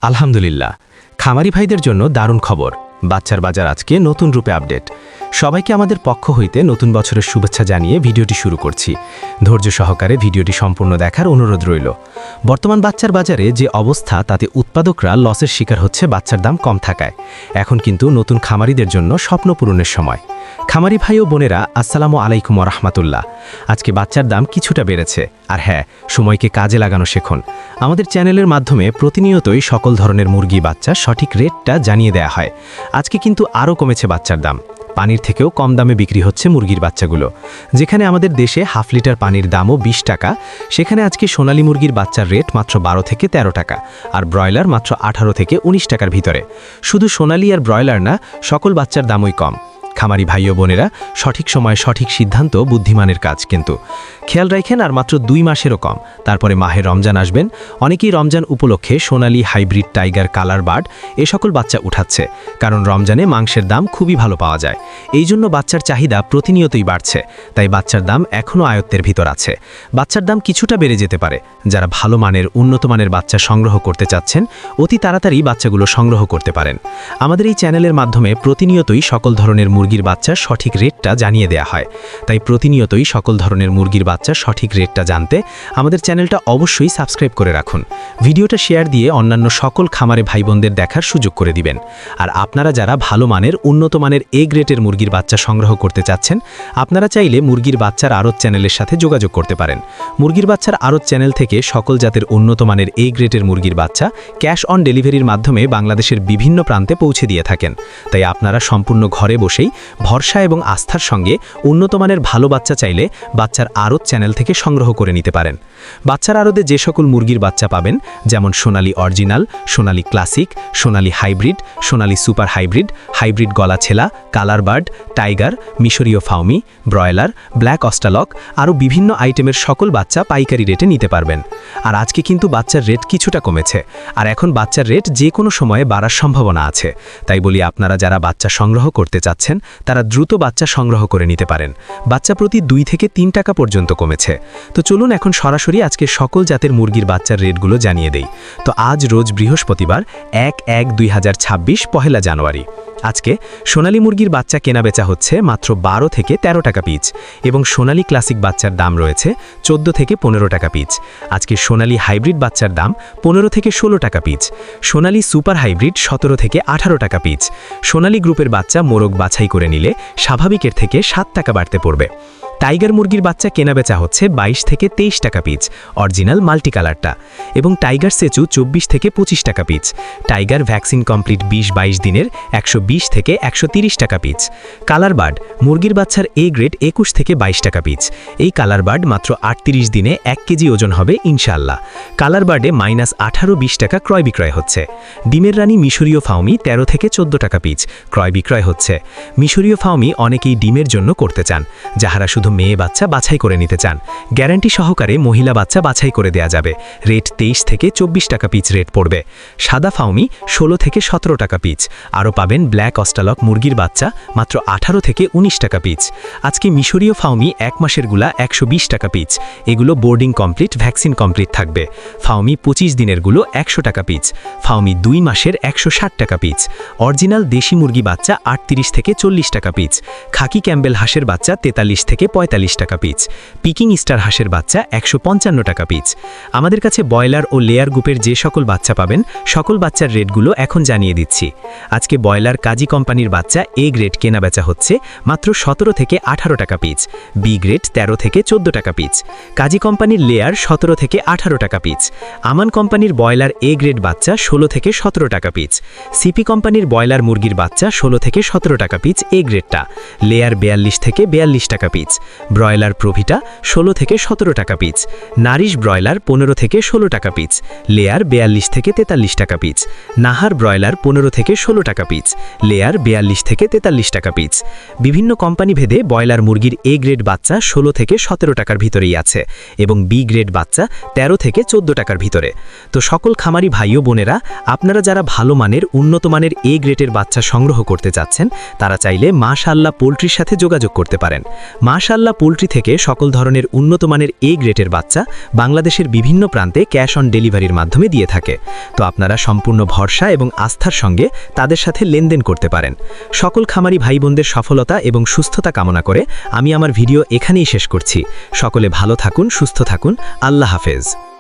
আলহামদুলিল্লাহ, খামারি ভাইদের জন্য দারুণ খবর। বাচ্চার বাজার আজকে নতুন রূপে আপডেট। সবাইকে আমাদের পক্ষ হইতে নতুন বছরের শুভেচ্ছা জানিয়ে ভিডিওটি শুরু করছি। ধৈর্য সহকারে ভিডিওটি সম্পূর্ণ দেখার অনুরোধ রইল। বর্তমান বাচ্চার বাজারে যে অবস্থা, তাতে উৎপাদকরা লসের শিকার হচ্ছে বাচ্চার দাম কম থাকায়। এখন কিন্তু নতুন খামারিদের জন্য স্বপ্ন পূরণের সময়। খামারি ভাই ও বোনেরা, আসসালামু আলাইকুম ওয়া রাহমাতুল্লাহ। আজকে বাচ্চার দাম কিছুটা বেড়েছে, আর হ্যাঁ, সময়কে কাজে লাগানো শেখুন। আমাদের চ্যানেলের মাধ্যমে প্রতিনিয়তই সকল ধরনের মুরগি বাচ্চা সঠিক রেটটা জানিয়ে দেয়া হয়। আজকে কিন্তু আরও কমেছে বাচ্চার দাম। পানির থেকেও কম দামে বিক্রি হচ্ছে মুরগির বাচ্চাগুলো। যেখানে আমাদের দেশে হাফ লিটার পানির দামও 20 টাকা, সেখানে আজকে সোনালী মুরগির বাচ্চার রেট মাত্র 12 থেকে 13 টাকা, আর ব্রয়লার মাত্র 18 থেকে 19 টাকার ভিতরে। শুধু সোনালী আর ব্রয়লার না, সকল বাচ্চার দামই কম। খামারি ভাই ও বোনেরা, সঠিক সময় সঠিক সিদ্ধান্ত বুদ্ধিমানের কাজ। কিন্তু খেয়াল রাখেন, আর মাত্র 2 মাসেরও কম, তারপরে মাহে রমজান আসবেন। অনেকেই রমজান উপলক্ষে সোনালী, হাইব্রিড, টাইগার, কালার বার্ড এ সকল বাচ্চা উঠাচ্ছে, কারণ রমজানে মাংসের দাম খুবই ভালো পাওয়া যায়। এই জন্য বাচ্চার চাহিদা প্রতিনিয়তই বাড়ছে, তাই বাচ্চার দাম এখনও আয়ত্তের ভিতর আছে। বাচ্চার দাম কিছুটা বেড়ে যেতে পারে। যারা ভালো মানের, উন্নত মানের বাচ্চা সংগ্রহ করতে চাচ্ছেন, অতি তাড়াতাড়ি বাচ্চাগুলো সংগ্রহ করতে পারেন। আমাদের এই চ্যানেলের মাধ্যমে প্রতিনিয়তই সকল ধরনের মুরগির বাচ্চার সঠিক রেটটা জানিয়ে দেয়া হয়। তাই প্রতিনিয়তই সকল ধরনের মুরগির বাচ্চার সঠিক রেটটা জানতে আমাদের চ্যানেলটা অবশ্যই সাবস্ক্রাইব করে রাখুন। ভিডিওটা শেয়ার দিয়ে অন্যান্য সকল খামারে ভাই বোনদের দেখার সুযোগ করে দিবেন। আর আপনারা যারা ভালো মানের, উন্নত মানের এ গ্রেটের মুরগির বাচ্চা সংগ্রহ করতে চাচ্ছেন, আপনারা চাইলে মুরগির বাচ্চার আড়ত চ্যানেলের সাথে যোগাযোগ করতে পারেন। মুরগির বাচ্চার আড়ত চ্যানেল থেকে সকল জাতের উন্নত মানের এ গ্রেটের মুরগির বাচ্চা ক্যাশ অন ডেলিভারির মাধ্যমে বাংলাদেশের বিভিন্ন প্রান্তে পৌঁছে দিয়ে থাকেন। তাই আপনারা সম্পূর্ণ ঘরে বসেই ভরসা এবং আস্থার সঙ্গে উন্নতমানের ভালো বাচ্চা চাইলে বাচ্চার আড়ত চ্যানেল থেকে সংগ্রহ করে নিতে পারেন। বাচ্চার আড়তে যে সকল মুরগির বাচ্চা পাবেন, যেমন সোনালী অরিজিনাল, সোনালী ক্লাসিক, সোনালী হাইব্রিড, সোনালী সুপার হাইব্রিড, হাইব্রিড গলা ছেলা, কালার বার্ড, টাইগার, মিশরীয় ফাউমি, ব্রয়লার, ব্ল্যাক অস্টালক, আরও বিভিন্ন আইটেমের সকল বাচ্চা পাইকারি রেটে নিতে পারবেন। আর আজকে কিন্তু বাচ্চার রেট কিছুটা কমেছে, আর এখন বাচ্চার রেট যে কোনো সময়ে বাড়ার সম্ভাবনা আছে। তাই বলি, আপনারা যারা বাচ্চা সংগ্রহ করতে চাচ্ছেন, তারা দ্রুত বাচ্চা সংগ্রহ করে নিতে পারেন। বাচ্চা প্রতি 2 থেকে 3 টাকা পর্যন্ত কমেছে। তো চলুন এখন সরাসরি আজকে সকল জাতের মুরগির বাচ্চার রেটগুলো জানিয়ে দেই। তো আজ রোজ বৃহস্পতিবার 1/1/2026 পহেলা জানুয়ারি। আজকে সোনালী মুরগির বাচ্চা কেনাবেচা হচ্ছে মাত্র 12 থেকে 13 টাকা পিচ, এবং সোনালী ক্লাসিক বাচ্চার দাম রয়েছে 14 থেকে 15 টাকা পিচ। আজকে সোনালী হাইব্রিড বাচ্চার দাম 15 থেকে 16 টাকা পিচ। সোনালী সুপার হাইব্রিড 17 থেকে 18 টাকা পিচ। সোনালী গ্রুপের বাচ্চা মোরগ বাছাই করে নিলে স্বাভাবিকের থেকে 7 টাকা বাড়তে পড়বে। টাইগার মুরগির বাচ্চা কেনাবেচা হচ্ছে 22 থেকে 23 টাকা পিচ, অরিজিনাল মাল্টি কালারটা, এবং টাইগার সেচু 24 থেকে 25 টাকা পিচ। টাইগার ভ্যাকসিন কমপ্লিট 20-22 দিনের 120 থেকে 130 টাকা পিচ। কালার বার্ড মুরগির বাচ্চার এ গ্রেড 21 থেকে 22 টাকা পিচ। এই কালার বার্ড মাত্র 38 দিনে 1 কেজি ওজন হবে ইনশাআল্লাহ। কালার বার্ডে -18-20 টাকা ক্রয় বিক্রয় হচ্ছে। ডিমের রানী মিশরীয় ফাউমি 13 থেকে 14 টাকা পিচ ক্রয় বিক্রয় হচ্ছে। মিশরীয় ফাউমি অনেকেই ডিমের জন্য করতে চান, যাহারা শুধু মেয়ে বাচ্চা বাছাই করে নিতে চান। গ্যারান্টি সহকারে মহিলা বাচ্চা বাছাই করে দেয়া যাবে। রেট 23 থেকে 24 টাকা পিচ রেট পড়বে। সাদা ফাউমি 16 থেকে 17 টাকা পিচ। আরও পাবেন ব্ল্যাক অস্টালক মুরগির বাচ্চা মাত্র 18 থেকে 19 টাকা পিচ। আজকে মিশরীয় ফাউমি 1 মাসের গুলা 120 টাকা পিচ। এগুলো বোর্ডিং কমপ্লিট, ভ্যাকসিন কমপ্লিট থাকবে। ফাউমি 25 দিনের গুলো 100 টাকা পিচ। ফাউমি 2 মাসের 160 টাকা পিচ। অরিজিনাল দেশি মুরগি বাচ্চা 38 থেকে 40 টাকা পিচ। খাকি ক্যাম্বেল হাঁসের বাচ্চা 43 থেকে 45 টাকা পিচ। পিকিং স্টার হাঁসের বাচ্চা 155 টাকা পিচ। আমাদের কাছে ব্রয়লার ও লেয়ার গ্রুপের যে সকল বাচ্চা পাবেন, সকল বাচ্চার রেটগুলো এখন জানিয়ে দিচ্ছি। আজকে ব্রয়লার কাজী কোম্পানির বাচ্চা এ গ্রেড কেনা বেচা হচ্ছে মাত্র 17 থেকে 18 টাকা পিচ। বি গ্রেড 13 থেকে 14 টাকা পিচ। কাজী কোম্পানির লেয়ার 17 থেকে 18 টাকা পিচ। আমান কোম্পানির ব্রয়লার এ গ্রেড বাচ্চা 16 থেকে 17 টাকা পিচ। সিপি কোম্পানির ব্রয়লার মুরগির বাচ্চা 16 থেকে 17 টাকা পিচ এ গ্রেডটা। লেয়ার 42 থেকে 42 টাকা পিচ। ব্রয়লার প্রভিটা 16 থেকে 17 টাকা পিচ। নারিশ ব্রয়লার 15 থেকে 16 টাকা পিচ। লেয়ার 42 থেকে 43 টাকা পিচ। নাহার ব্রয়লার 15 থেকে 16 টাকা পিচ। লেয়ার 42 থেকে 43 টাকা পিস। বিভিন্ন কোম্পানি ভেদে ব্রয়লার মুরগির এ গ্রেড বাচ্চা 16 থেকে 17 টাকার ভিতরেই আছে এবং বি গ্রেড বাচ্চা 13 থেকে 14 টাকার ভিতরে। তো সকল খামারি ভাই ও বোনেরা, আপনারা যারা ভালো মানের উন্নত মানের এ গ্রেডের বাচ্চা সংগ্রহ করতে চাচ্ছেন, তারা চাইলে মাশাআল্লাহ পোল্ট্রির সাথে যোগাযোগ করতে পারেন। মাশাআল্লাহ পোল্ট্রি থেকে সকল ধরনের উন্নত মানের এ গ্রেডের বাচ্চা বাংলাদেশের বিভিন্ন প্রান্তে ক্যাশ অন ডেলিভারির মাধ্যমে দিয়ে থাকে। তো আপনারা সম্পূর্ণ ভরসা এবং আস্থার সঙ্গে তাদের সাথে লেনদেন করতে পারেন। সকল খামারি ভাই বোনদের সফলতা এবং সুস্থতা কামনা করে আমি আমার ভিডিও এখানেই শেষ করছি। সকলে ভালো থাকুন, সুস্থ থাকুন। আল্লাহ হাফেজ।